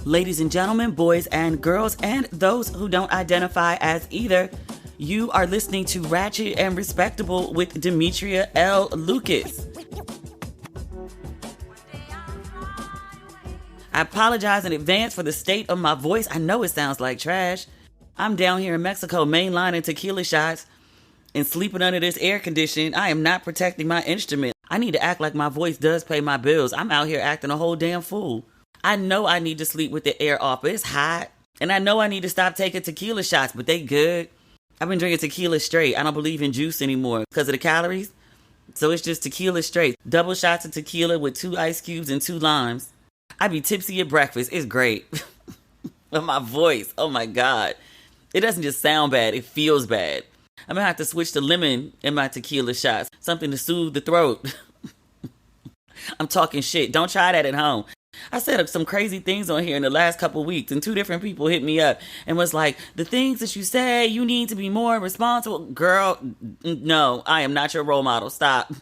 Ladies and gentlemen, boys and girls, and those who don't identify as either, you are listening to Ratchet and Respectable with Demetria L. Lucas. I apologize in advance for the state of my voice. I know it sounds like trash. I'm down here in Mexico mainlining tequila shots and sleeping under this air conditioning. I am not protecting my instrument. I need to act like my voice does pay my bills. I'm out here acting a whole damn fool. I know I need to sleep with the air off, but it's hot. And I know I need to stop taking tequila shots, but they good. I've been drinking tequila straight. I don't believe in juice anymore because of the calories. So it's just tequila straight. Double shots of tequila with 2 ice cubes and 2 limes. I be tipsy at breakfast. It's great. But my voice, oh my God. It doesn't just sound bad. It feels bad. I'm going to have to switch to lemon in my tequila shots. Something to soothe the throat. I'm talking shit. Don't try that at home. I said up some crazy things on here in the last couple of weeks, and 2 different people hit me up and was like, the things that you say, you need to be more responsible. Girl, no, I am not your role model. Stop.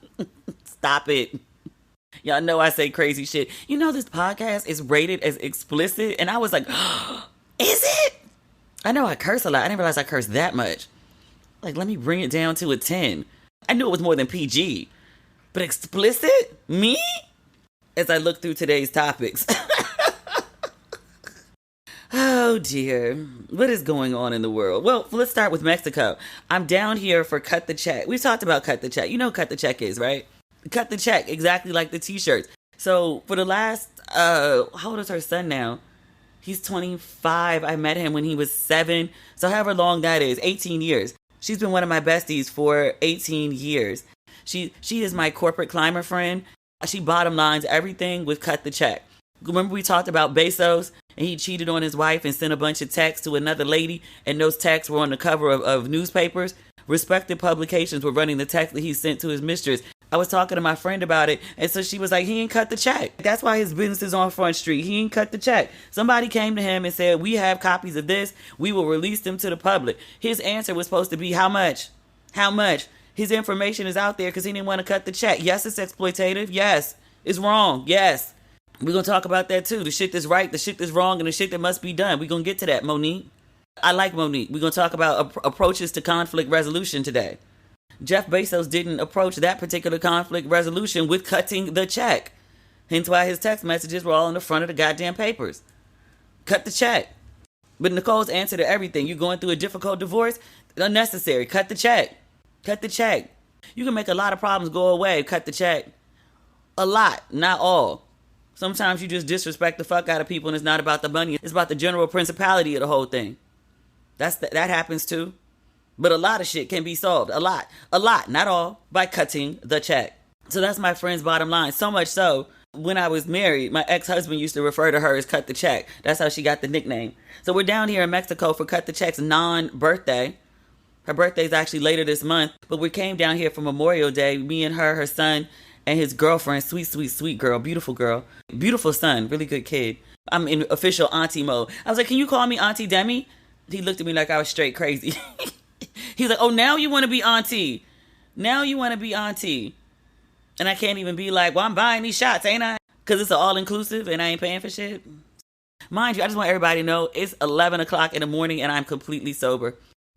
Stop it. Y'all know I say crazy shit. You know this podcast is rated as explicit, and I was like, is it? I know I curse a lot. I didn't realize I cursed that much. Like, let me bring it down to a 10. I knew it was more than PG. But explicit? Me? As I look through today's topics. Oh dear. What is going on in the world? Well, let's start with Mexico. I'm down here for Cut the Check. We've talked about Cut the Check. You know what Cut the Check is, right? Cut the check, exactly like the t-shirts. So for the last, how old is her son now? He's 25. I met him when he was 7. So however long that is, 18 years. She's been one of my besties for 18 years. She is my corporate climber friend. She bottom lines everything with Cut the Check. Remember we talked about Bezos and he cheated on his wife and sent a bunch of texts to another lady, and those texts were on the cover of newspapers? Respected publications were running the text that he sent to his mistress. I was talking to my friend about it, and so she was like, he ain't cut the check. That's why his business is on Front Street. He ain't cut the check. Somebody came to him and said, we have copies of this. We will release them to the public. His answer was supposed to be, how much? How much? His information is out there because he didn't want to cut the check. Yes, it's exploitative. Yes, it's wrong. Yes. We're going to talk about that too. The shit that's right, the shit that's wrong, and the shit that must be done. We're going to get to that, Monique. I like Monique. We're going to talk about approaches to conflict resolution today. Jeff Bezos didn't approach that particular conflict resolution with cutting the check. Hence why his text messages were all in the front of the goddamn papers. Cut the check. But Nicole's answer to everything. You're going through a difficult divorce? Unnecessary. Cut the check. Cut the check. You can make a lot of problems go away. Cut the check. A lot. Not all. Sometimes you just disrespect the fuck out of people and it's not about the money. It's about the general principality of the whole thing. That happens too. But a lot of shit can be solved. A lot, not all, by cutting the check. So that's my friend's bottom line. So much so, when I was married, my ex-husband used to refer to her as Cut the Check. That's how she got the nickname. So we're down here in Mexico for Cut the Check's non-birthday. Her birthday's actually later this month. But we came down here for Memorial Day. Me and her son, and his girlfriend. Sweet, sweet, sweet girl. Beautiful girl. Beautiful son. Really good kid. I'm in official auntie mode. I was like, can you call me Auntie Demi? He looked at me like I was straight crazy. He's like, oh, now you want to be auntie. Now you want to be auntie. And I can't even be like, well, I'm buying these shots, ain't I? Because it's all-inclusive and I ain't paying for shit. Mind you, I just want everybody to know it's 11 o'clock in the morning and I'm completely sober.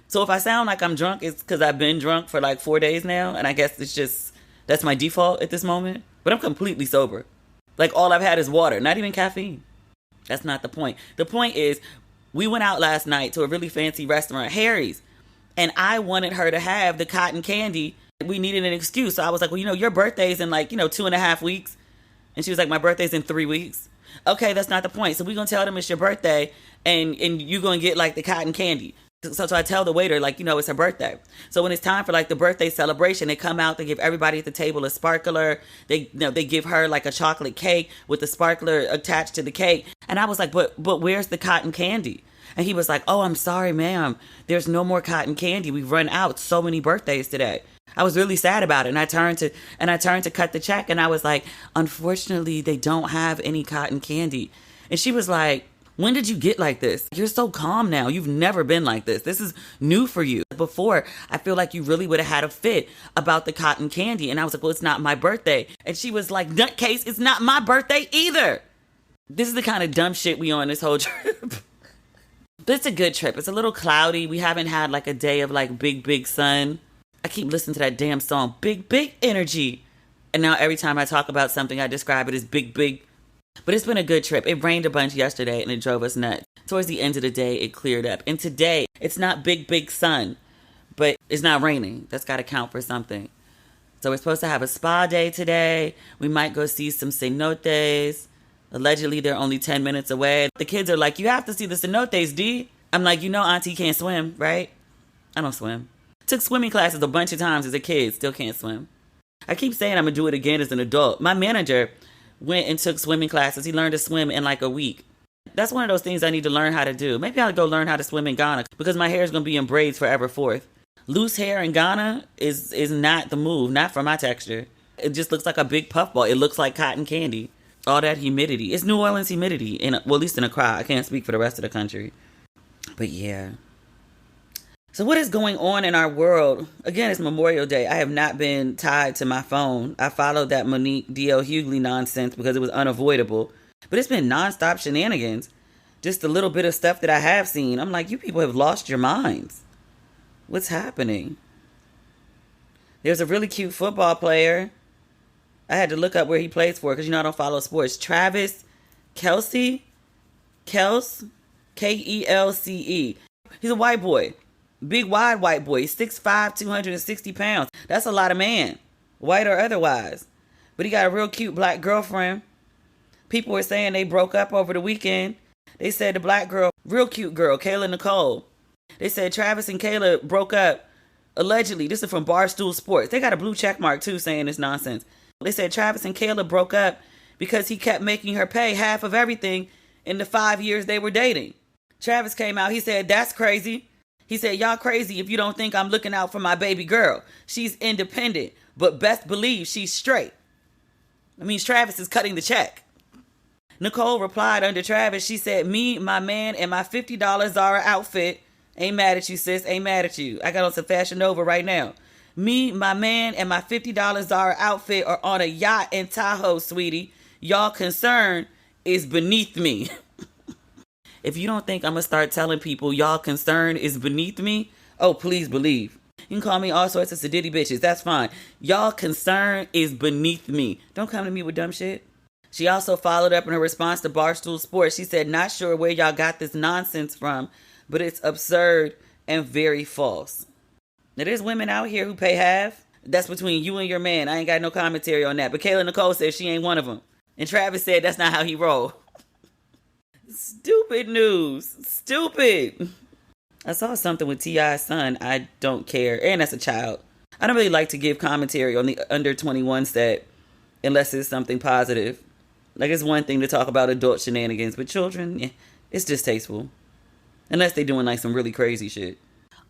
So if I sound like I'm drunk, it's because I've been drunk for like 4 days now. And I guess it's just, that's my default at this moment. But I'm completely sober. Like all I've had is water, not even caffeine. That's not the point. The point is, we went out last night to a really fancy restaurant, Harry's. And I wanted her to have the cotton candy. We needed an excuse. So I was like, well, your birthday's in 2.5 weeks. And she was like, my birthday's in 3 weeks. Okay, that's not the point. So we're going to tell them it's your birthday and you're going to get the cotton candy. So I tell the waiter, it's her birthday. So when it's time for the birthday celebration, they come out, they give everybody at the table a sparkler. They give her a chocolate cake with the sparkler attached to the cake. And I was like, but where's the cotton candy? And he was like, oh, I'm sorry, ma'am. There's no more cotton candy. We've run out. So many birthdays today. I was really sad about it. And I turned to cut the check. And I was like, unfortunately, they don't have any cotton candy. And she was like, when did you get like this? You're so calm now. You've never been like this. This is new for you. Before, I feel like you really would have had a fit about the cotton candy. And I was like, well, it's not my birthday. And she was like, nutcase, it's not my birthday either. This is the kind of dumb shit we on this whole trip. But it's a good trip. It's a little cloudy. We haven't had like a day of like big sun. I keep listening to that damn song, big energy. And now every time I talk about something, I describe it as big. But it's been a good trip. It rained a bunch yesterday and it drove us nuts. Towards the end of the day, it cleared up. And today, it's not big sun, but it's not raining. That's got to count for something. So we're supposed to have a spa day today. We might go see some cenotes. Allegedly, they're only 10 minutes away. The kids are like, you have to see the cenotes, D. I'm like, you know Auntie can't swim, right? I don't swim. Took swimming classes a bunch of times as a kid. Still can't swim. I keep saying I'm going to do it again as an adult. My manager went and took swimming classes. He learned to swim in like a week. That's one of those things I need to learn how to do. Maybe I'll go learn how to swim in Ghana because my hair is going to be in braids forever forth. Loose hair in Ghana is not the move, not for my texture. It just looks like a big puffball. It looks like cotton candy. All that humidity. It's New Orleans humidity, well, at least in Accra. I can't speak for the rest of the country. But yeah. So what is going on in our world? Again, it's Memorial Day. I have not been tied to my phone. I followed that Monique D.L. Hughley nonsense because it was unavoidable. But it's been nonstop shenanigans. Just a little bit of stuff that I have seen. I'm like, you people have lost your minds. What's happening? There's a really cute football player. I had to look up where he plays for because, I don't follow sports. Travis Kelce? Kelse? Kelce. He's a white boy. Big, wide white boy. He's 6'5", 260 pounds. That's a lot of man. White or otherwise. But he got a real cute black girlfriend. People were saying they broke up over the weekend. They said the black girl, real cute girl, Kayla Nicole. They said Travis and Kayla broke up. Allegedly. This is from Barstool Sports. They got a blue check mark too saying this nonsense. They said Travis and Kayla broke up because he kept making her pay half of everything in the 5 years they were dating. Travis came out. He said, that's crazy. He said, y'all crazy if you don't think I'm looking out for my baby girl. She's independent, but best believe she's straight. That means Travis is cutting the check. Nicole replied under Travis. She said, me, my man, and my $50 Zara outfit. Ain't mad at you, sis. Ain't mad at you. I got on some Fashion Nova right now. Me, my man, and my $50 Zara outfit are on a yacht in Tahoe, sweetie. Y'all concern is beneath me. If you don't think I'm going to start telling people y'all concern is beneath me, oh, please believe. You can call me all sorts of sedity bitches. That's fine. Y'all concern is beneath me. Don't come to me with dumb shit. She also followed up in her response to Barstool Sports. She said, not sure where y'all got this nonsense from, but it's absurd and very false. Now, there's women out here who pay half. That's between you and your man. I ain't got no commentary on that. But Kayla Nicole said she ain't one of them. And Travis said that's not how he roll. Stupid news. Stupid. I saw something with T.I.'s son. I don't care. And that's a child. I don't really like to give commentary on the under 21 set unless it's something positive. Like, it's one thing to talk about adult shenanigans, but children, it's distasteful. Unless they're doing like some really crazy shit.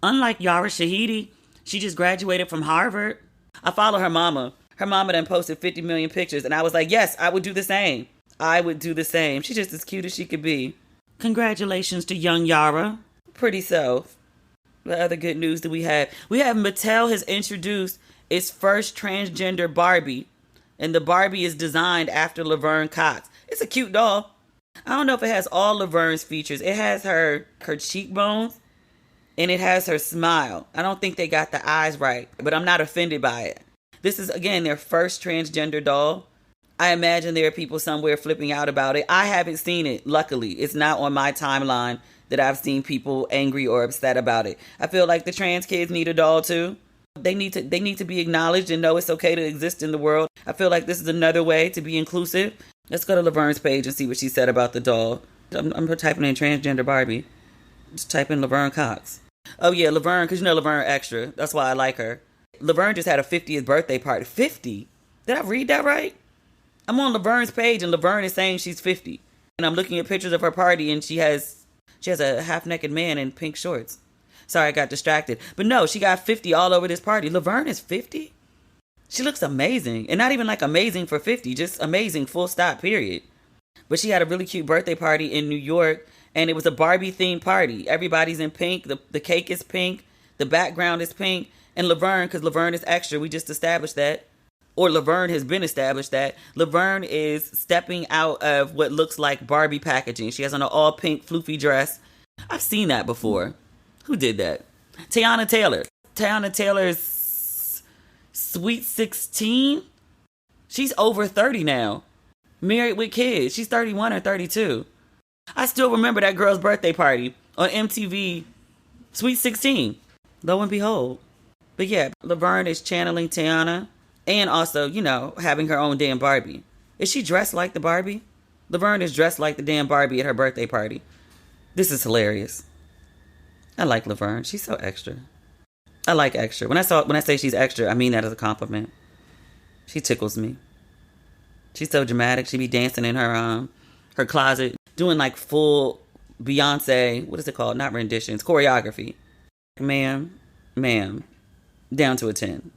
Unlike Yara Shahidi, she just graduated from Harvard. I follow her mama. Her mama done posted 50 million pictures, and I was like, yes, I would do the same. I would do the same. She's just as cute as she could be. Congratulations to young Yara. Pretty so. What other good news do we have? We have Mattel has introduced its first transgender Barbie, and the Barbie is designed after Laverne Cox. It's a cute doll. I don't know if it has all Laverne's features. It has her cheekbones, and it has her smile. I don't think they got the eyes right, but I'm not offended by it. This is, again, their first transgender doll. I imagine there are people somewhere flipping out about it. I haven't seen it, luckily. It's not on my timeline that I've seen people angry or upset about it. I feel like the trans kids need a doll too. They need to be acknowledged and know it's okay to exist in the world. I feel like this is another way to be inclusive. Let's go to Laverne's page and see what she said about the doll. I'm typing in transgender Barbie. Just type in Laverne Cox. Oh yeah, Laverne, because Laverne extra. That's why I like her. Laverne just had a 50th birthday party. 50? Did I read that right? I'm on Laverne's page and Laverne is saying she's 50. And I'm looking at pictures of her party and she has a half-naked man in pink shorts. Sorry, I got distracted. But no, she got 50 all over this party. Laverne is 50? She looks amazing. And not even like amazing for 50, just amazing, full stop, period. But she had a really cute birthday party in New York, and it was a Barbie-themed party. Everybody's in pink. The cake is pink. The background is pink. And Laverne, because Laverne is extra, we just established that. or Laverne has been established that Laverne is stepping out of what looks like Barbie packaging. She has on an all pink floofy dress. I've seen that before. Who did that? Teyana Taylor. Teyana Taylor's Sweet 16. She's over 30 now. Married with kids. She's 31 or 32. I still remember that girl's birthday party on MTV Sweet 16. Lo and behold. But yeah, Laverne is channeling Teyana and also, having her own damn Barbie. Is she dressed like the Barbie? Laverne is dressed like the damn Barbie at her birthday party. This is hilarious. I like Laverne. She's so extra. I like extra. When I say she's extra, I mean that as a compliment. She tickles me. She's so dramatic. She be dancing in her closet, doing like full Beyonce, what is it called? Not renditions, choreography. Ma'am, down to a 10.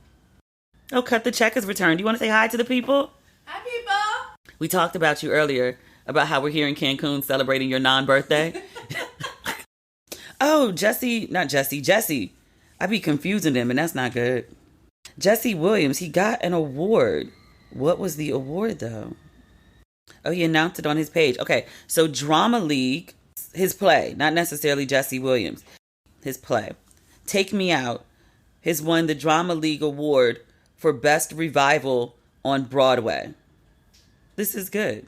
Oh, Cut the Check is returned. Do you want to say hi to the people? Hi, people. We talked about you earlier about how we're here in Cancun celebrating your non-birthday. Oh, Jessie. I be confusing them, and that's not good. Jesse Williams, he got an award. What was the award, though? Oh, he announced it on his page. Okay, so Drama League, his play, not necessarily Jesse Williams, his play, Take Me Out, has won the Drama League Award for Best Revival on Broadway. This is good.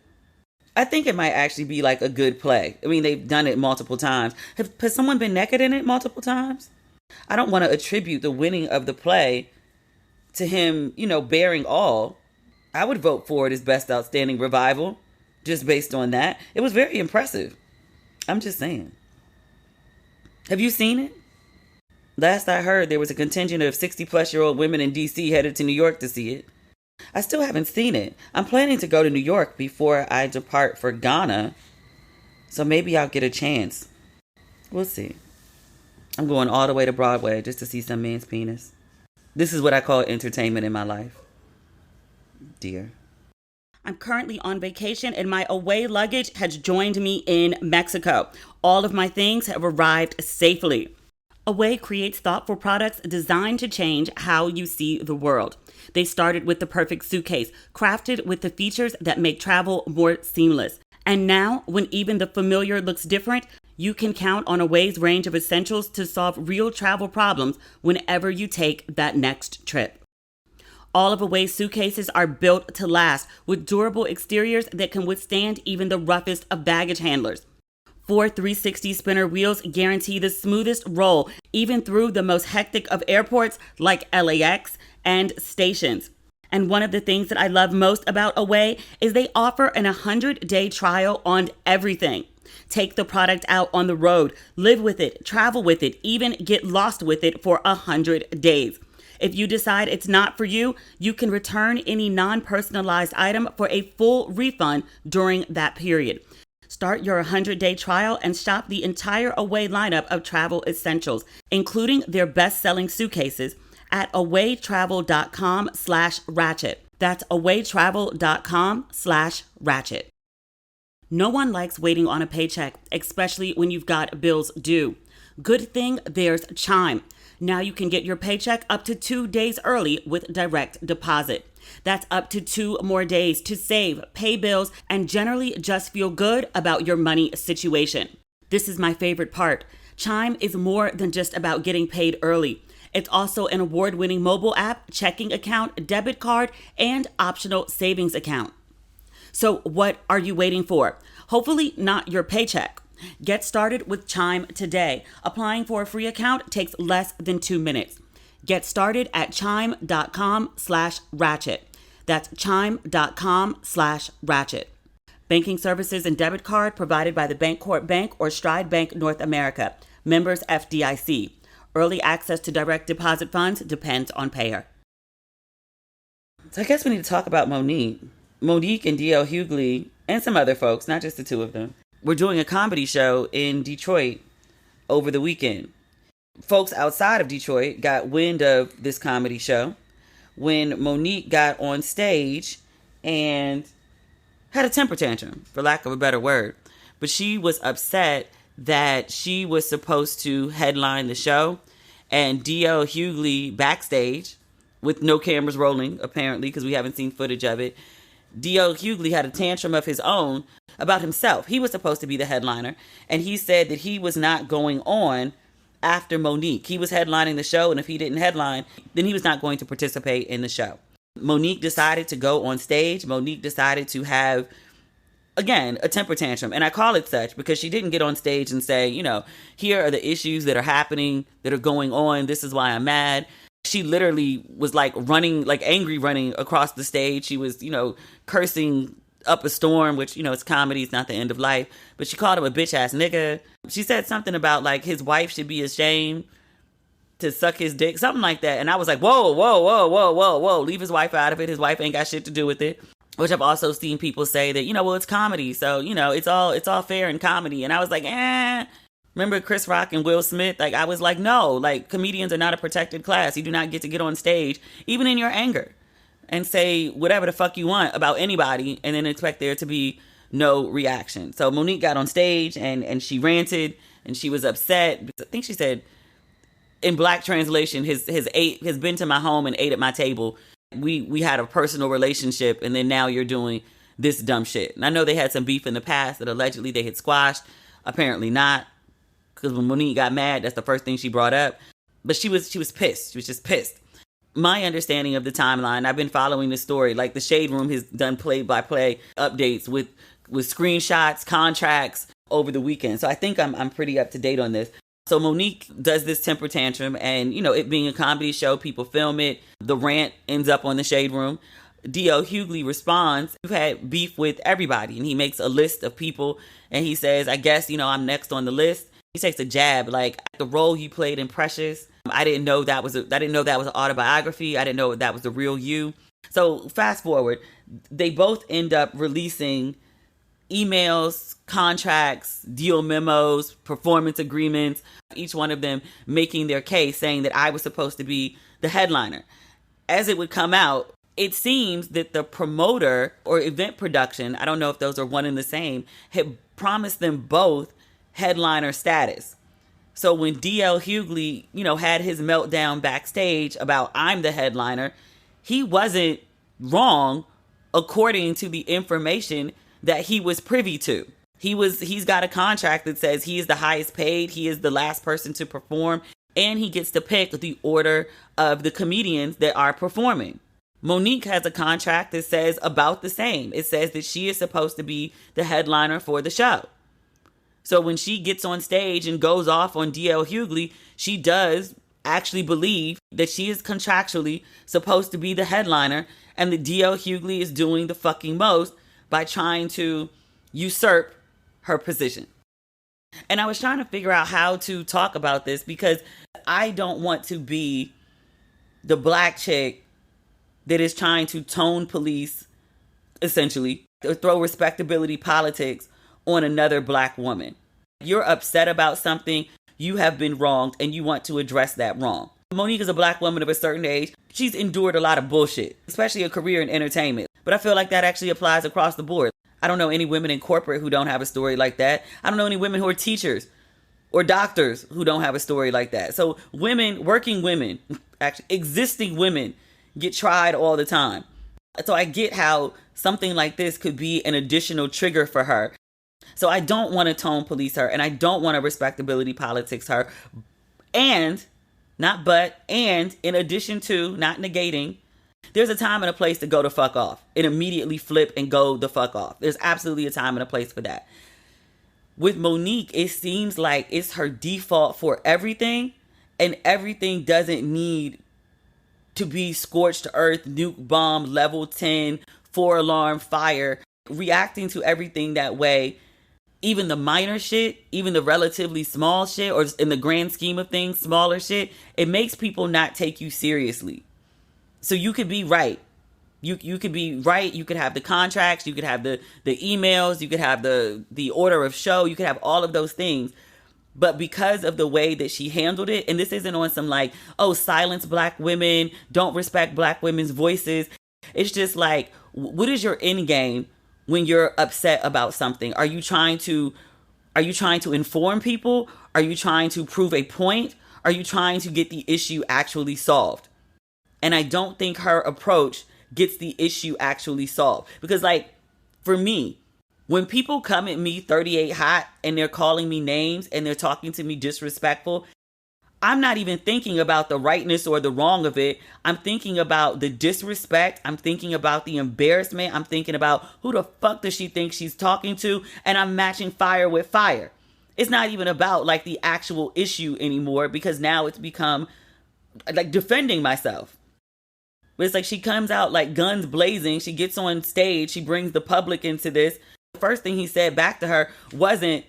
I think it might actually be like a good play. I mean, they've done it multiple times. Has someone been naked in it multiple times? I don't want to attribute the winning of the play to him, bearing all. I would vote for it as Best Outstanding Revival, just based on that. It was very impressive. I'm just saying. Have you seen it? Last I heard, there was a contingent of 60-plus-year-old women in D.C. headed to New York to see it. I still haven't seen it. I'm planning to go to New York before I depart for Ghana, so maybe I'll get a chance. We'll see. I'm going all the way to Broadway just to see some man's penis. This is what I call entertainment in my life. Dear. I'm currently on vacation and my away luggage has joined me in Mexico. All of my things have arrived safely. Away creates thoughtful products designed to change how you see the world. They started with the perfect suitcase, crafted with the features that make travel more seamless. And now, when even the familiar looks different, you can count on Away's range of essentials to solve real travel problems whenever you take that next trip. All of Away's suitcases are built to last, with durable exteriors that can withstand even the roughest of baggage handlers. 4 360 spinner wheels guarantee the smoothest roll, even through the most hectic of airports like LAX and stations. And one of the things that I love most about Away is they offer an 100-day trial on everything. Take the product out on the road, live with it, travel with it, even get lost with it for 100 days. If you decide it's not for you, you can return any non-personalized item for a full refund during that period. Start your 100-day trial and shop the entire Away lineup of travel essentials, including their best-selling suitcases, at awaytravel.com/ratchet. That's awaytravel.com/ratchet. No one likes waiting on a paycheck, especially when you've got bills due. Good thing there's Chime. Now you can get your paycheck up to 2 days early with direct deposit. That's up to 2 more days to save, pay bills, and generally just feel good about your money situation. This is my favorite part. Chime is more than just about getting paid early. It's also an award-winning mobile app, checking account, debit card, and optional savings account. So what are you waiting for? Hopefully not your paycheck. Get started with Chime today. Applying for a free account takes less than 2 minutes. Get started at chime.com/ratchet. That's chime.com/ratchet. Banking services and debit card provided by the Bancorp Bank or Stride Bank North America. Members FDIC. Early access to direct deposit funds depends on payer. So I guess we need to talk about Monique. Monique and D.L. Hughley and some other folks, not just the two of them, were doing a comedy show in Detroit over the weekend. Folks outside of Detroit got wind of this comedy show when Monique got on stage and had a temper tantrum, for lack of a better word. But she was upset that she was supposed to headline the show, and D.L. Hughley backstage with no cameras rolling, apparently, because we haven't seen footage of it. D.L. Hughley had a tantrum of his own about himself. He was supposed to be the headliner, and he said that he was not going on after Monique. He was headlining the show, and if he didn't headline, then he was not going to participate in the show. Monique decided to go on stage. Monique decided to have, again, a temper tantrum. And I call it such because she didn't get on stage and say, here are the issues that are happening, that are going on. This is why I'm mad. She literally was like running, like angry running across the stage. She was, cursing up a storm, which, it's comedy. It's not the end of life. But she called him a bitch ass nigga. She said something about like his wife should be ashamed to suck his dick, something like that. And I was like, whoa, leave his wife out of it. His wife ain't got shit to do with it. Which I've also seen people say that, it's comedy. So, it's all fair in comedy. And I was like, Remember Chris Rock and Will Smith? Like, I was like, no, like, comedians are not a protected class. You do not get to get on stage, even in your anger, and say whatever the fuck you want about anybody and then expect there to be no reaction. So Monique got on stage and she ranted and she was upset. I think she said, in black translation, has been to my home and ate at my table. We had a personal relationship, and then now you're doing this dumb shit. And I know they had some beef in the past that allegedly they had squashed. Apparently not. Because when Monique got mad, that's the first thing she brought up. But she was pissed. She was just pissed. My understanding of the timeline, I've been following this story. Like, the Shade Room has done play-by-play updates with screenshots, contracts over the weekend. So I think I'm pretty up to date on this. So Monique does this temper tantrum, and, it being a comedy show, people film it. The rant ends up on the Shade Room. D.L. Hughley responds, "You've had beef with everybody." And he makes a list of people, and he says, I guess, I'm next on the list. He takes a jab, like the role you played in Precious. I didn't know that was an autobiography. I didn't know that was the real you. So fast forward, they both end up releasing emails, contracts, deal memos, performance agreements, each one of them making their case saying that I was supposed to be the headliner. As it would come out, it seems that the promoter or event production, I don't know if those are one and the same, had promised them both headliner status. So when D.L. Hughley, had his meltdown backstage about I'm the headliner, he wasn't wrong according to the information that he was privy to. He's got a contract that says he is the highest paid, he is the last person to perform, and he gets to pick the order of the comedians that are performing. Monique has a contract that says about the same. It says that she is supposed to be the headliner for the show. So when she gets on stage and goes off on D.L. Hughley, she does actually believe that she is contractually supposed to be the headliner, and that D.L. Hughley is doing the fucking most by trying to usurp her position. And I was trying to figure out how to talk about this because I don't want to be the black chick that is trying to tone police, essentially, or throw respectability politics on another black woman. You're upset about something, you have been wronged, and you want to address that wrong. Monique is a black woman of a certain age. She's endured a lot of bullshit, especially a career in entertainment. But I feel like that actually applies across the board. I don't know any women in corporate who don't have a story like that. I don't know any women who are teachers or doctors who don't have a story like that. So working women, actually existing women, get tried all the time. So I get how something like this could be an additional trigger for her. So I don't want to tone police her, and I don't want to respectability politics her. And in addition to, not negating, there's a time and a place to go the fuck off and immediately flip and go the fuck off. There's absolutely a time and a place for that. With Monique, it seems like it's her default for everything, and everything doesn't need to be scorched earth, nuke bomb, level 10, 4-alarm fire, reacting to everything that way. Even the minor shit, even the relatively small shit, or in the grand scheme of things, smaller shit, it makes people not take you seriously. So you could be right. You could be right. You could have the contracts. You could have the emails. You could have the order of show. You could have all of those things. But because of the way that she handled it, and this isn't on some like, oh, silence black women, don't respect black women's voices. It's just like, what is your end game when you're upset about something? Are you trying to inform people? Are you trying to prove a point? Are you trying to get the issue actually solved? And I don't think her approach gets the issue actually solved. Because, like, for me, when people come at me 38 hot and they're calling me names and they're talking to me disrespectful, I'm not even thinking about the rightness or the wrong of it. I'm thinking about the disrespect. I'm thinking about the embarrassment. I'm thinking about who the fuck does she think she's talking to? And I'm matching fire with fire. It's not even about like the actual issue anymore, because now it's become like defending myself. But it's like she comes out like guns blazing. She gets on stage. She brings the public into this. The first thing he said back to her wasn't,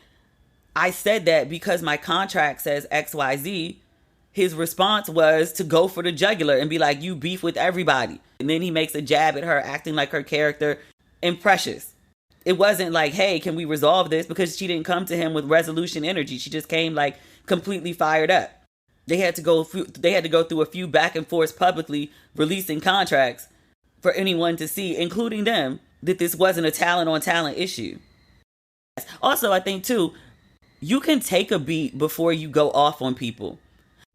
I said that because my contract says XYZ. His response was to go for the jugular and be like, you beef with everybody. And then he makes a jab at her, acting like her character and Precious. It wasn't like, hey, can we resolve this? Because she didn't come to him with resolution energy. She just came like completely fired up. They had to go through a few back and forths publicly releasing contracts for anyone to see, including them, that this wasn't a talent on talent issue. Also, I think too, you can take a beat before you go off on people.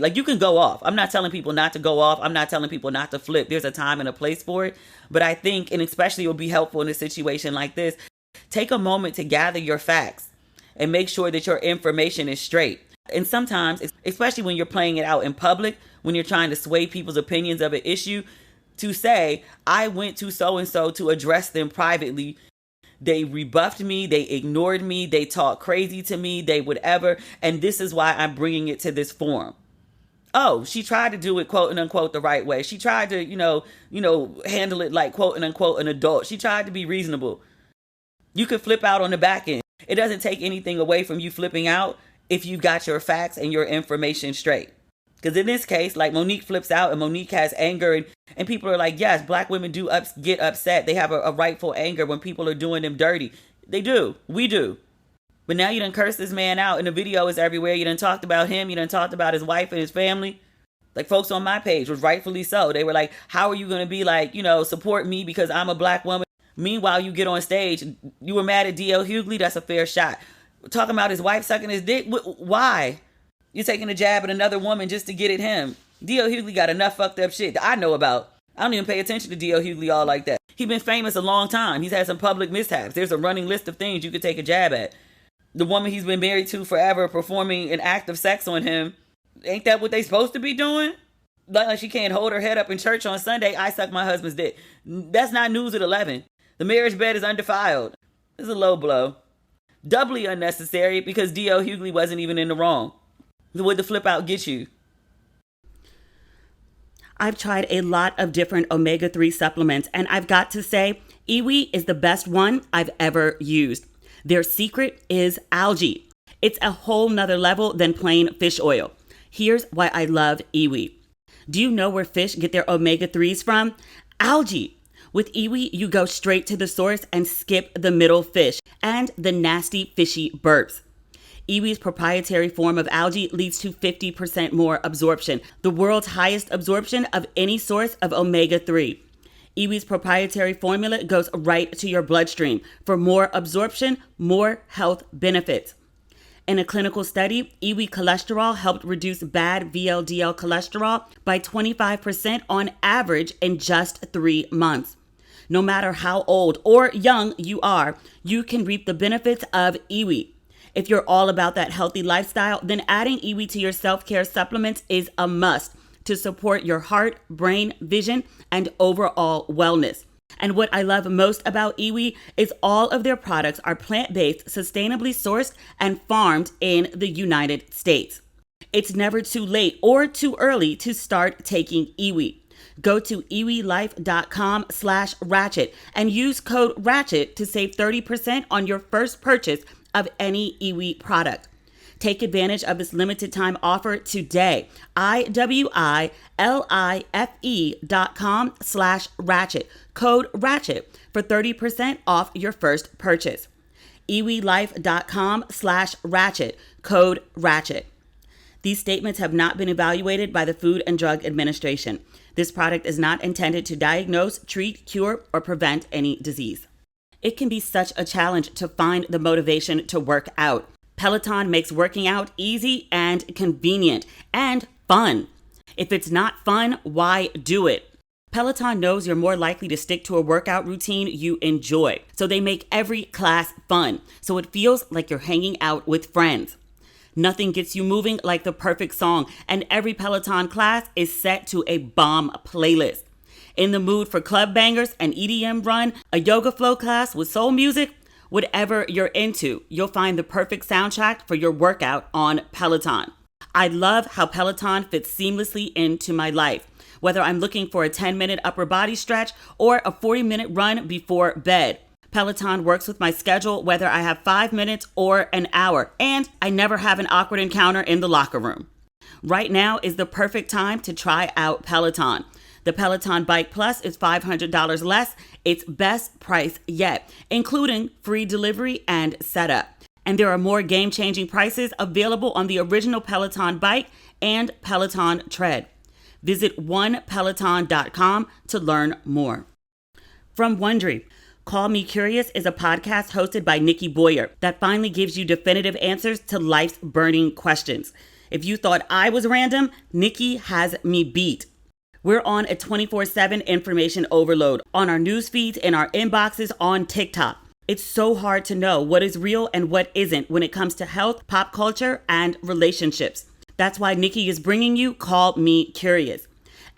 Like, you can go off. I'm not telling people not to go off. I'm not telling people not to flip. There's a time and a place for it. But I think, and especially it will be helpful in a situation like this, take a moment to gather your facts and make sure that your information is straight. And sometimes, especially when you're playing it out in public, when you're trying to sway people's opinions of an issue, to say, I went to so-and-so to address them privately. They rebuffed me. They ignored me. They talked crazy to me. They whatever. And this is why I'm bringing it to this forum. Oh, she tried to do it, quote and unquote, the right way. She tried to, handle it like, quote and unquote, an adult. She tried to be reasonable. You could flip out on the back end. It doesn't take anything away from you flipping out if you got your facts and your information straight. Because in this case, like, Monique flips out and Monique has anger and people are like, yes, black women do get upset. They have a rightful anger when people are doing them dirty. They do. We do. But now you done cursed this man out and the video is everywhere. You done talked about him. You done talked about his wife and his family. Like, folks on my page was rightfully so. They were like, how are you going to be like, support me because I'm a black woman? Meanwhile, you get on stage, you were mad at D.L. Hughley. That's a fair shot. Talking about his wife sucking his dick. Why? You're taking a jab at another woman just to get at him. D.L. Hughley got enough fucked up shit that I know about. I don't even pay attention to D.L. Hughley all like that. He's been famous a long time. He's had some public mishaps. There's a running list of things you could take a jab at. The woman he's been married to forever performing an act of sex on him. Ain't that what they supposed to be doing? Like she can't hold her head up in church on Sunday. I suck my husband's dick. That's not news at 11. The marriage bed is undefiled. It's a low blow. Doubly unnecessary because D.L. Hughley wasn't even in the wrong. Would the flip out get you? I've tried a lot of different omega-3 supplements, and I've got to say, Iwi is the best one I've ever used. Their secret is algae. It's a whole nother level than plain fish oil. Here's why I love Iwi. Do you know where fish get their omega-3s from? Algae. With Iwi, you go straight to the source and skip the middle fish and the nasty fishy burps. Iwi's proprietary form of algae leads to 50% more absorption, the world's highest absorption of any source of omega-3. Iwi's proprietary formula goes right to your bloodstream for more absorption, more health benefits. In a clinical study, Iwi cholesterol helped reduce bad VLDL cholesterol by 25% on average in just 3 months. No matter how old or young you are, you can reap the benefits of Iwi. If you're all about that healthy lifestyle, then adding Iwi to your self-care supplements is a must to support your heart, brain, vision, and overall wellness. And what I love most about Iwi is all of their products are plant-based, sustainably sourced, and farmed in the United States. It's never too late or too early to start taking Iwi. Go to iwilife.com/ratchet and use code RATCHET to save 30% on your first purchase of any Iwi product. Take advantage of this limited time offer today. iwilife.com/ratchet. Code RATCHET for 30% off your first purchase. iwilife.com/ratchet. Code RATCHET. These statements have not been evaluated by the Food and Drug Administration. This product is not intended to diagnose, treat, cure, or prevent any disease. It can be such a challenge to find the motivation to work out. Peloton makes working out easy and convenient and fun. If it's not fun, why do it? Peloton knows you're more likely to stick to a workout routine you enjoy, so they make every class fun, so it feels like you're hanging out with friends. Nothing gets you moving like the perfect song, and every Peloton class is set to a bomb playlist. In the mood for club bangers, an EDM run, a yoga flow class with soul music, whatever you're into, you'll find the perfect soundtrack for your workout on Peloton. I love how Peloton fits seamlessly into my life. Whether I'm looking for a 10-minute upper body stretch or a 40-minute run before bed, Peloton works with my schedule whether I have 5 minutes or an hour, and I never have an awkward encounter in the locker room. Right now is the perfect time to try out Peloton. The Peloton Bike Plus is $500 less, its best price yet, including free delivery and setup. And there are more game-changing prices available on the original Peloton Bike and Peloton Tread. Visit onepeloton.com to learn more. From Wondery, Call Me Curious is a podcast hosted by Nikki Boyer that finally gives you definitive answers to life's burning questions. If you thought I was random, Nikki has me beat. We're on a 24/7 information overload on our news feeds, in our inboxes, on TikTok. It's so hard to know what is real and what isn't when it comes to health, pop culture, and relationships. That's why Nikki is bringing you Call Me Curious.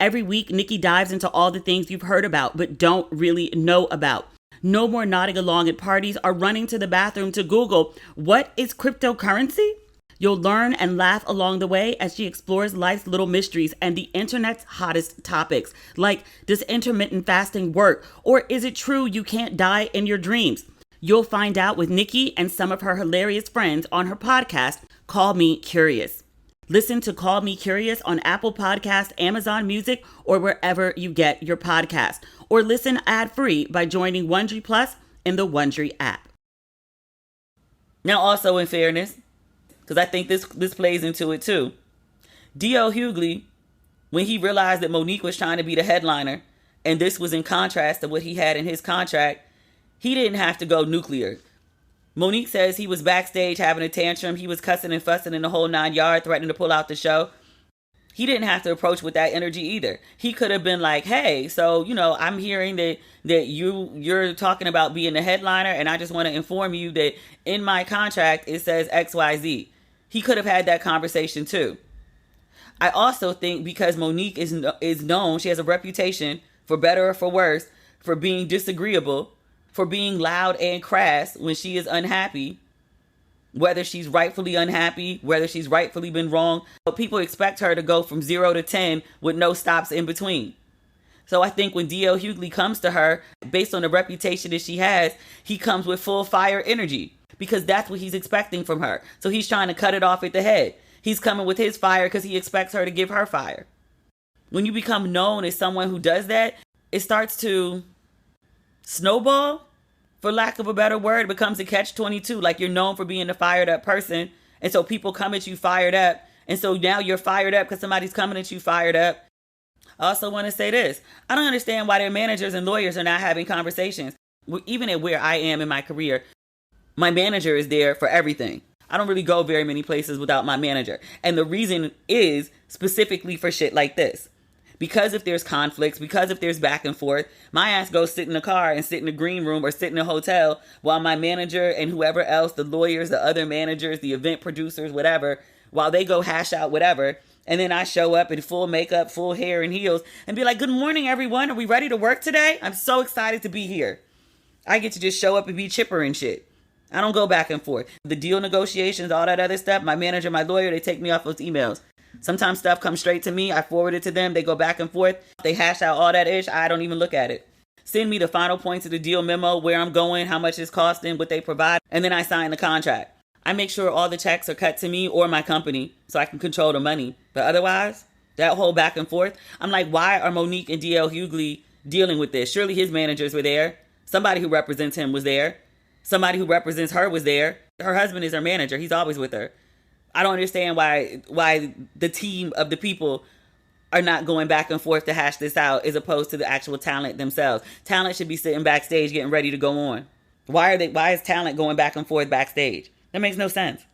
Every week, Nikki dives into all the things you've heard about but don't really know about. No more nodding along at parties or running to the bathroom to Google, what is cryptocurrency? You'll learn and laugh along the way as she explores life's little mysteries and the internet's hottest topics, like does intermittent fasting work, or is it true you can't die in your dreams? You'll find out with Nikki and some of her hilarious friends on her podcast, Call Me Curious. Listen to Call Me Curious on Apple Podcasts, Amazon Music, or wherever you get your podcast. Or listen ad-free by joining Wondery Plus in the Wondery app. Now, also in fairness, because I think this plays into it too, D.L. Hughley, when he realized that Monique was trying to be the headliner, and this was in contrast to what he had in his contract, he didn't have to go nuclear. Monique says he was backstage having a tantrum. He was cussing and fussing in the whole 9 yards, threatening to pull out the show. He didn't have to approach with that energy either. He could have been like, hey, so, I'm hearing that you're talking about being the headliner, and I just want to inform you that in my contract, it says XYZ. He could have had that conversation too. I also think because Monique is known, she has a reputation, for better or for worse, for being disagreeable, for being loud and crass when she is unhappy, whether she's rightfully unhappy, whether she's rightfully been wrong. But people expect her to go from 0 to 10 with no stops in between. So I think when D.L. Hughley comes to her, based on the reputation that she has, he comes with full fire energy because that's what he's expecting from her. So he's trying to cut it off at the head. He's coming with his fire because he expects her to give her fire. When you become known as someone who does that, it starts to snowball, for lack of a better word. It becomes a catch-22. Like, you're known for being the fired up person. And so people come at you fired up. And so now you're fired up because somebody's coming at you fired up. I also want to say this. I don't understand why their managers and lawyers are not having conversations. Even at where I am in my career, my manager is there for everything. I don't really go very many places without my manager. And the reason is specifically for shit like this. Because if there's conflicts, because if there's back and forth, my ass goes sit in the car and sit in the green room or sit in a hotel while my manager and whoever else, the lawyers, the other managers, the event producers, whatever, while they go hash out whatever. And then I show up in full makeup, full hair and heels and be like, good morning, everyone. Are we ready to work today? I'm so excited to be here. I get to just show up and be chipper and shit. I don't go back and forth. The deal negotiations, all that other stuff, my manager, my lawyer, they take me off those emails. Sometimes stuff comes straight to me. I forward it to them. They go back and forth. They hash out all that ish. I don't even look at it. Send me the final points of the deal memo, where I'm going, how much it's costing, what they provide, and then I sign the contract. I make sure all the checks are cut to me or my company so I can control the money. But otherwise, that whole back and forth, I'm like, why are Monique and D.L. Hughley dealing with this? Surely his managers were there. Somebody who represents him was there. Somebody who represents her was there. Her husband is her manager. He's always with her. I don't understand why the team of the people are not going back and forth to hash this out as opposed to the actual talent themselves. Talent should be sitting backstage getting ready to go on. Why is talent going back and forth backstage? That makes no sense.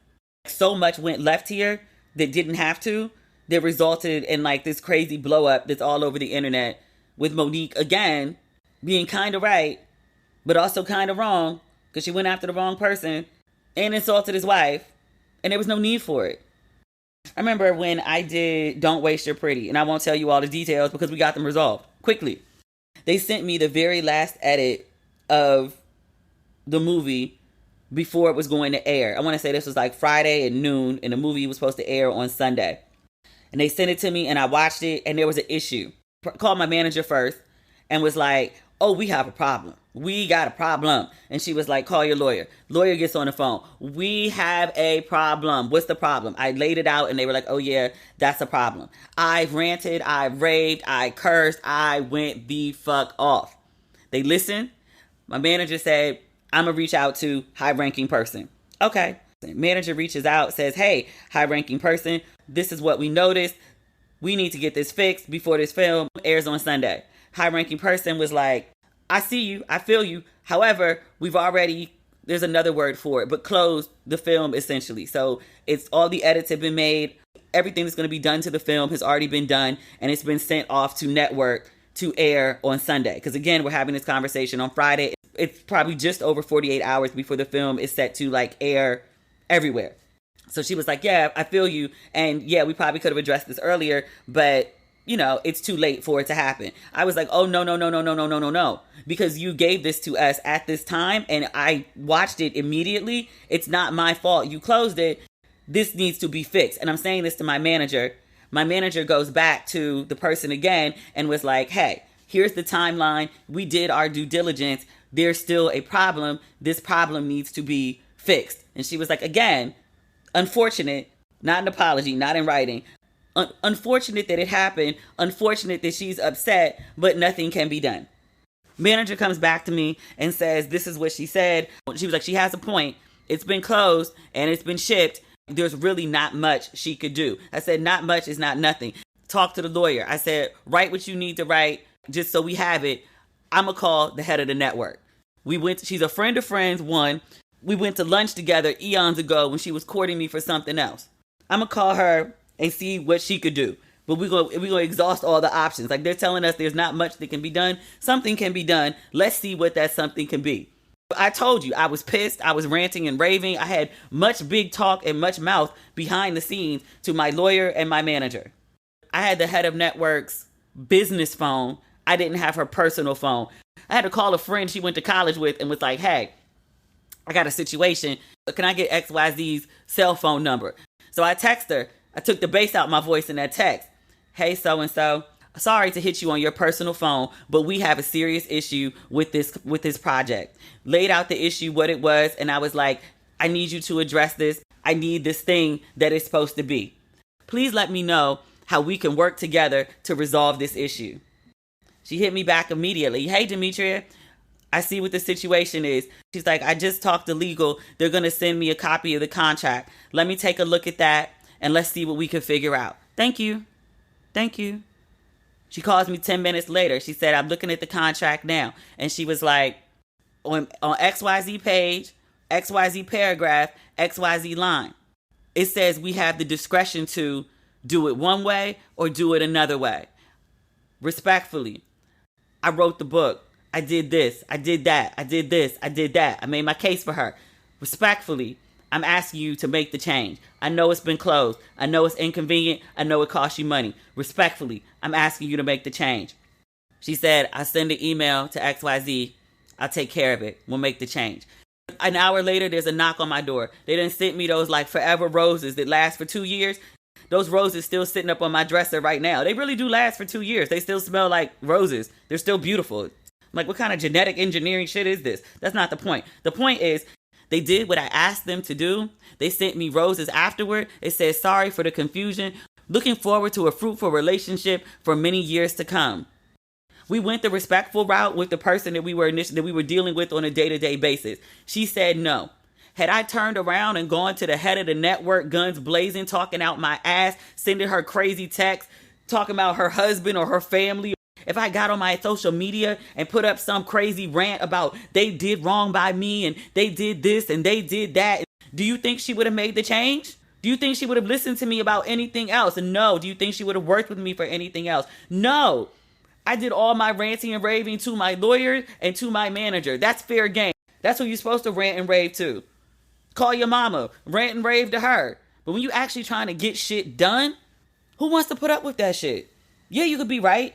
So much went left here that didn't have to, that resulted in like this crazy blow up that's all over the internet with Monique again being kind of right, but also kind of wrong because she went after the wrong person and insulted his wife, and there was no need for it. I remember when I did Don't Waste Your Pretty, and I won't tell you all the details because we got them resolved quickly. They sent me the very last edit of the movie before it was going to air. I want to say this was like Friday at noon, and the movie was supposed to air on Sunday. And they sent it to me, and I watched it, and there was an issue. Called my manager first and was like, oh, we have a problem. We got a problem. And she was like, call your lawyer. Lawyer gets on the phone. We have a problem. What's the problem? I laid it out and they were like, oh yeah, that's a problem. I ranted, I raved, I cursed, I went the fuck off. They listened. My manager said, I'm gonna reach out to high-ranking person. Okay. Manager reaches out, says, hey, high-ranking person, this is what we noticed. We need to get this fixed before this film airs on Sunday. High-ranking person was like, I see you, I feel you. However, there's another word for it, but closed the film essentially. So it's all the edits have been made. Everything that's going to be done to the film has already been done, and it's been sent off to network to air on Sunday. Because again, we're having this conversation on Friday. It's probably just over 48 hours before the film is set to like air everywhere. So she was like, yeah, I feel you. And yeah, we probably could have addressed this earlier, but you know, it's too late for it to happen. I was like, oh, no. Because you gave this to us at this time and I watched it immediately. It's not my fault. You closed it. This needs to be fixed. And I'm saying this to my manager. My manager goes back to the person again and was like, hey, here's the timeline. We did our due diligence. There's still a problem. This problem needs to be fixed. And she was like, again, unfortunate, not an apology, not in writing. Unfortunate that it happened. Unfortunate that she's upset, but nothing can be done. Manager comes back to me and says, this is what she said. She was like, she has a point. It's been closed and it's been shipped. There's really not much she could do. I said, not much is not nothing. Talk to the lawyer. I said, write what you need to write just so we have it. I'm going to call the head of the network. She's a friend of friends, one. We went to lunch together eons ago when she was courting me for something else. I'm going to call her and see what she could do. But we're going to exhaust all the options. Like they're telling us there's not much that can be done. Something can be done. Let's see what that something can be. I told you, I was pissed. I was ranting and raving. I had much big talk and much mouth behind the scenes to my lawyer and my manager. I had the head of network's business phone. I didn't have her personal phone. I had to call a friend she went to college with and was like, hey, I got a situation. Can I get XYZ's cell phone number? So I text her. I took the bass out my voice in that text. Hey, so-and-so, sorry to hit you on your personal phone, but we have a serious issue with this project. Laid out the issue, what it was, and I was like, I need you to address this. I need this thing that it's supposed to be. Please let me know how we can work together to resolve this issue. She hit me back immediately. Hey, Demetria, I see what the situation is. She's like, I just talked to legal. They're going to send me a copy of the contract. Let me take a look at that. And let's see what we can figure out. Thank you. She calls me 10 minutes later. She said, I'm looking at the contract now. And she was like, on XYZ page, XYZ paragraph, XYZ line, it says we have the discretion to do it one way or do it another way. Respectfully, I wrote the book. I did this. I did that. I did this. I did that. I made my case for her. Respectfully, I'm asking you to make the change. I know it's been closed. I know it's inconvenient. I know it costs you money. Respectfully, I'm asking you to make the change. She said, I'll send an email to XYZ. I'll take care of it. We'll make the change. An hour later, there's a knock on my door. They done sent me those like forever roses that last for 2 years. Those roses still sitting up on my dresser right now. They really do last for 2 years. They still smell like roses. They're still beautiful. I'm like, what kind of genetic engineering shit is this? That's not the point. The point is, they did what I asked them to do. They sent me roses afterward. It says, sorry for the confusion. Looking forward to a fruitful relationship for many years to come. We went the respectful route with the person that we were dealing with on a day-to-day basis. She said no. Had I turned around and gone to the head of the network, guns blazing, talking out my ass, sending her crazy texts, talking about her husband or her family, if I got on my social media and put up some crazy rant about they did wrong by me and they did this and they did that, do you think she would have made the change? Do you think she would have listened to me about anything else? And no. Do you think she would have worked with me for anything else? No. I did all my ranting and raving to my lawyer and to my manager. That's fair game. That's who you're supposed to rant and rave to. Call your mama, rant and rave to her. But when you actually trying to get shit done, who wants to put up with that shit? Yeah, you could be right.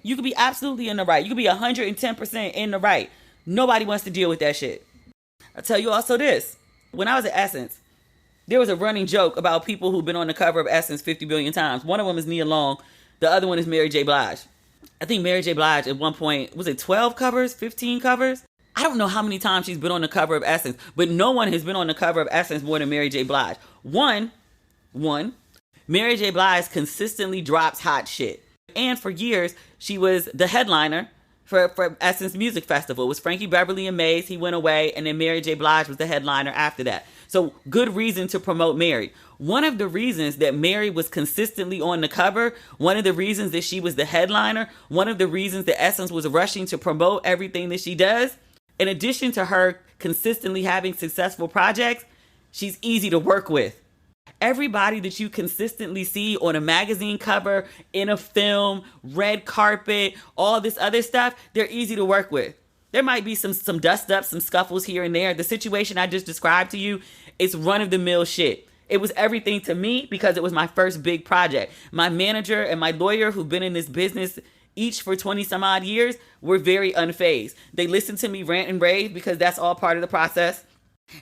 You could be absolutely in the right. You could be 110% in the right. Nobody wants to deal with that shit. I'll tell you also this. When I was at Essence, there was a running joke about people who've been on the cover of Essence 50 billion times. One of them is Nia Long. The other one is Mary J. Blige. I think Mary J. Blige at one point, was it 12 covers, 15 covers? I don't know how many times she's been on the cover of Essence, but no one has been on the cover of Essence more than Mary J. Blige. One, Mary J. Blige consistently drops hot shit. And for years, she was the headliner for Essence Music Festival. It was Frankie Beverly and Maze. He went away, and then Mary J. Blige was the headliner after that. So good reason to promote Mary. One of the reasons that Mary was consistently on the cover, one of the reasons that she was the headliner, one of the reasons that Essence was rushing to promote everything that she does, in addition to her consistently having successful projects, she's easy to work with. Everybody that you consistently see on a magazine cover, in a film, red carpet, all this other stuff, they're easy to work with. There might be some dust ups, some scuffles here and there. The situation I just described to you, it's run-of-the-mill shit. It was everything to me because it was my first big project. My manager and my lawyer, who've been in this business each for 20 some odd years, were very unfazed. They listened to me rant and rave because that's all part of the process.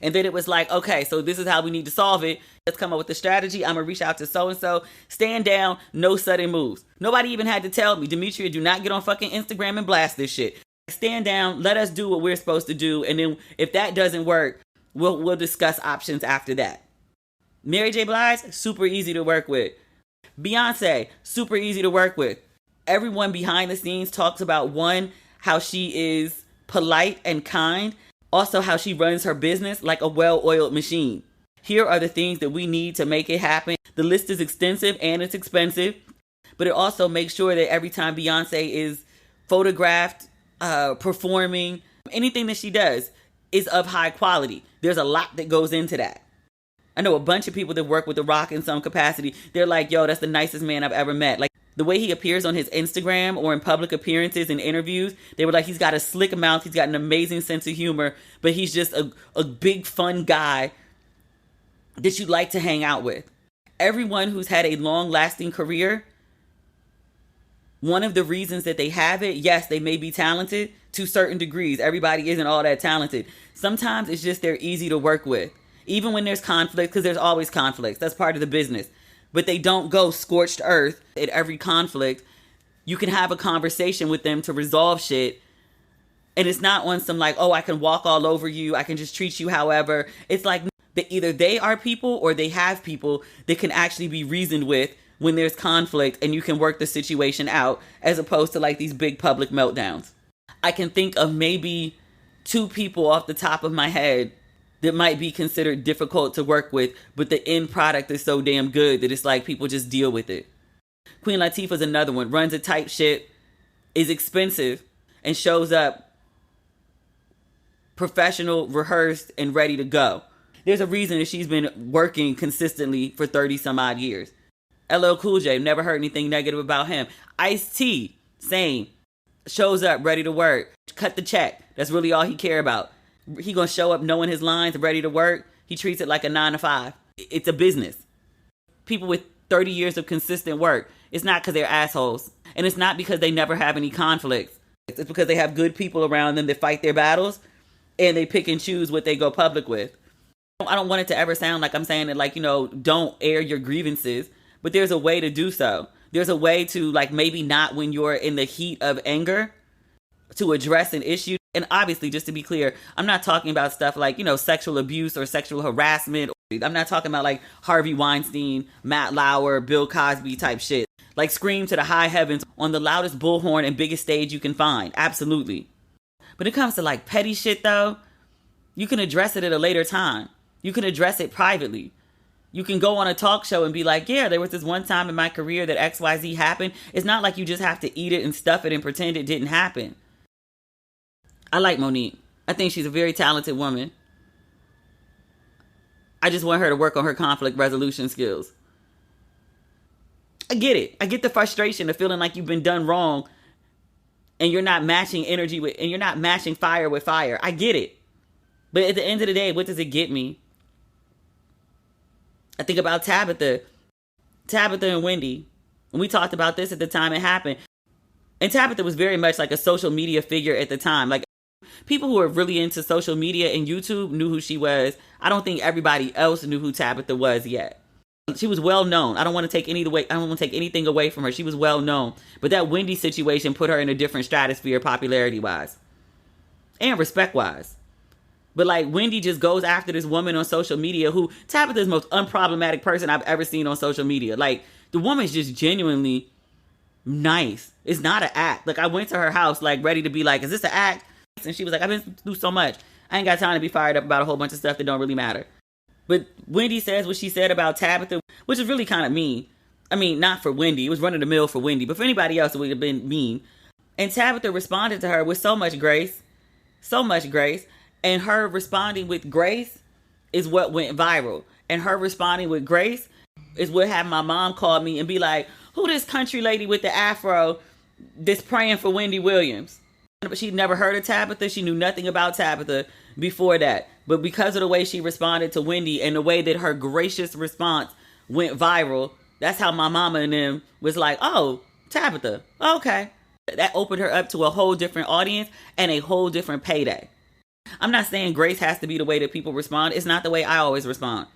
And then it was like, okay, so this is how we need to solve it. Let's come up with a strategy. I'm going to reach out to so-and-so. Stand down. No sudden moves. Nobody even had to tell me, Demetria, do not get on fucking Instagram and blast this shit. Stand down. Let us do what we're supposed to do. And then if that doesn't work, we'll discuss options after that. Mary J. Blige, super easy to work with. Beyonce, super easy to work with. Everyone behind the scenes talks about, one, how she is polite and kind. Also, how she runs her business like a well-oiled machine. Here are the things that we need to make it happen. The list is extensive and it's expensive, but it also makes sure that every time Beyonce is photographed, performing, anything that she does is of high quality. There's a lot that goes into that. I know a bunch of people that work with The Rock in some capacity. They're like, yo, that's the nicest man I've ever met. Like, the way he appears on his Instagram or in public appearances and interviews, they were like, he's got a slick mouth, he's got an amazing sense of humor, but he's just a big fun guy that you'd like to hang out with. Everyone who's had a long-lasting career, one of the reasons that they have it, yes, they may be talented to certain degrees. Everybody isn't all that talented. Sometimes it's just they're easy to work with. Even when there's conflict, because there's always conflicts. That's part of the business. But they don't go scorched earth at every conflict. You can have a conversation with them to resolve shit. And it's not on some like, oh, I can walk all over you. I can just treat you however. It's like that either they are people or they have people that can actually be reasoned with when there's conflict and you can work the situation out, as opposed to like these big public meltdowns. I can think of maybe 2 people off the top of my head that might be considered difficult to work with, but the end product is so damn good that it's like people just deal with it. Queen Latifah's another one. Runs a tight ship, is expensive, and shows up professional, rehearsed, and ready to go. There's a reason that she's been working consistently for 30 some odd years. LL Cool J, never heard anything negative about him. Ice-T, same. Shows up, ready to work. Cut the check. That's really all he care about. He gonna show up knowing his lines, ready to work. He treats it like a 9 to 5. It's a business. People with 30 years of consistent work, it's not because they're assholes. And it's not because they never have any conflicts. It's because they have good people around them that fight their battles and they pick and choose what they go public with. I don't want it to ever sound like I'm saying that, like, you know, don't air your grievances, but there's a way to do so. There's a way to, like, maybe not when you're in the heat of anger, to address an issue. And obviously, just to be clear, I'm not talking about stuff like, you know, sexual abuse or sexual harassment. I'm not talking about like Harvey Weinstein, Matt Lauer, Bill Cosby type shit. Like scream to the high heavens on the loudest bullhorn and biggest stage you can find. Absolutely. But it comes to like petty shit though, you can address it at a later time. You can address it privately. You can go on a talk show and be like, yeah, there was this one time in my career that XYZ happened. It's not like you just have to eat it and stuff it and pretend it didn't happen. I like Monique. I think she's a very talented woman. I just want her to work on her conflict resolution skills. I get it. I get the frustration of feeling like you've been done wrong and you're not matching and you're not matching fire with fire. I get it. But at the end of the day, what does it get me? I think about Tabitha and Wendy. And we talked about this at the time it happened. And Tabitha was very much like a social media figure at the time. Like, people who are really into social media and YouTube knew who she was. I don't think everybody else knew who Tabitha was yet. She was well known. I don't want to take anything away from her. She was well known. But that Wendy situation put her in a different stratosphere popularity wise and respect wise. But like, Wendy just goes after this woman on social media who Tabitha's the most unproblematic person I've ever seen on social media. Like, the woman's just genuinely nice. It's not an act. Like, I went to her house like ready to be like, is this an act? And she was like, I've been through so much. I ain't got time to be fired up about a whole bunch of stuff that don't really matter. But Wendy says what she said about Tabitha, which is really kind of mean. I mean, not for Wendy. It was run of the mill for Wendy. But for anybody else, it would have been mean. And Tabitha responded to her with so much grace. So much grace. And her responding with grace is what went viral. And her responding with grace is what had my mom call me and be like, who this country lady with the afro that's praying for Wendy Williams? But she'd never heard of Tabitha. She knew nothing about Tabitha before that. But because of the way she responded to Wendy and the way that her gracious response went viral, that's how my mama and them was like, oh, Tabitha, okay. That opened her up to a whole different audience and a whole different payday. I'm not saying grace has to be the way that people respond. It's not the way I always respond.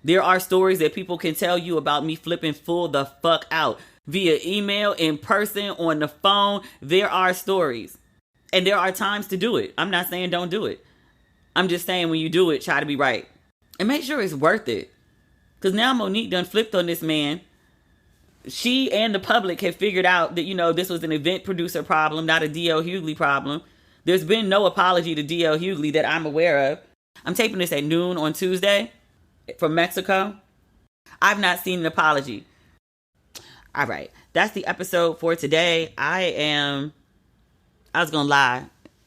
There are stories that people can tell you about me flipping full the fuck out via email, in person, on the phone. There are stories. And there are times to do it. I'm not saying don't do it. I'm just saying when you do it, try to be right. And make sure it's worth it. Because now Monique done flipped on this man. She and the public have figured out that, this was an event producer problem, not a D.L. Hughley problem. There's been no apology to D.L. Hughley that I'm aware of. I'm taping this at noon on Tuesday from Mexico. I've not seen an apology. All right. That's the episode for today. I was going to lie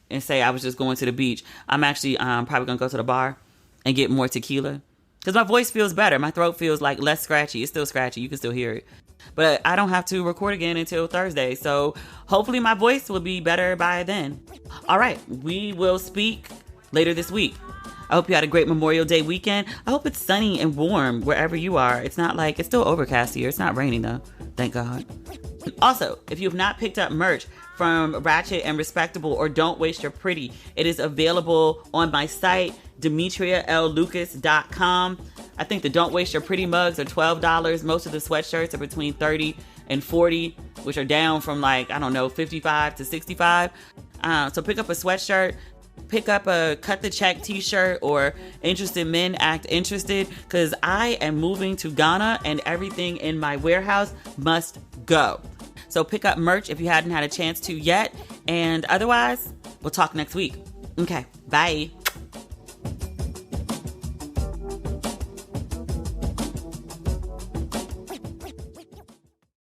and say I was just going to the beach. I'm actually probably going to go to the bar and get more tequila. Because my voice feels better. My throat feels like less scratchy. It's still scratchy. You can still hear it. But I don't have to record again until Thursday. So hopefully my voice will be better by then. All right. We will speak later this week. I hope you had a great Memorial Day weekend. I hope it's sunny and warm wherever you are. It's still overcast here. It's not raining though. Thank God. Also, if you have not picked up merch from Ratchet and Respectable or Don't Waste Your Pretty, it is available on my site, demetriallucas.com. I think the Don't Waste Your Pretty mugs are $12. Most of the sweatshirts are between $30 and $40, which are down from $55 to $65. So pick up a sweatshirt, pick up a Cut the Check t-shirt, or Interested Men Act Interested, because I am moving to Ghana and everything in my warehouse must go. So pick up merch if you hadn't had a chance to yet. And otherwise, we'll talk next week. Okay, bye.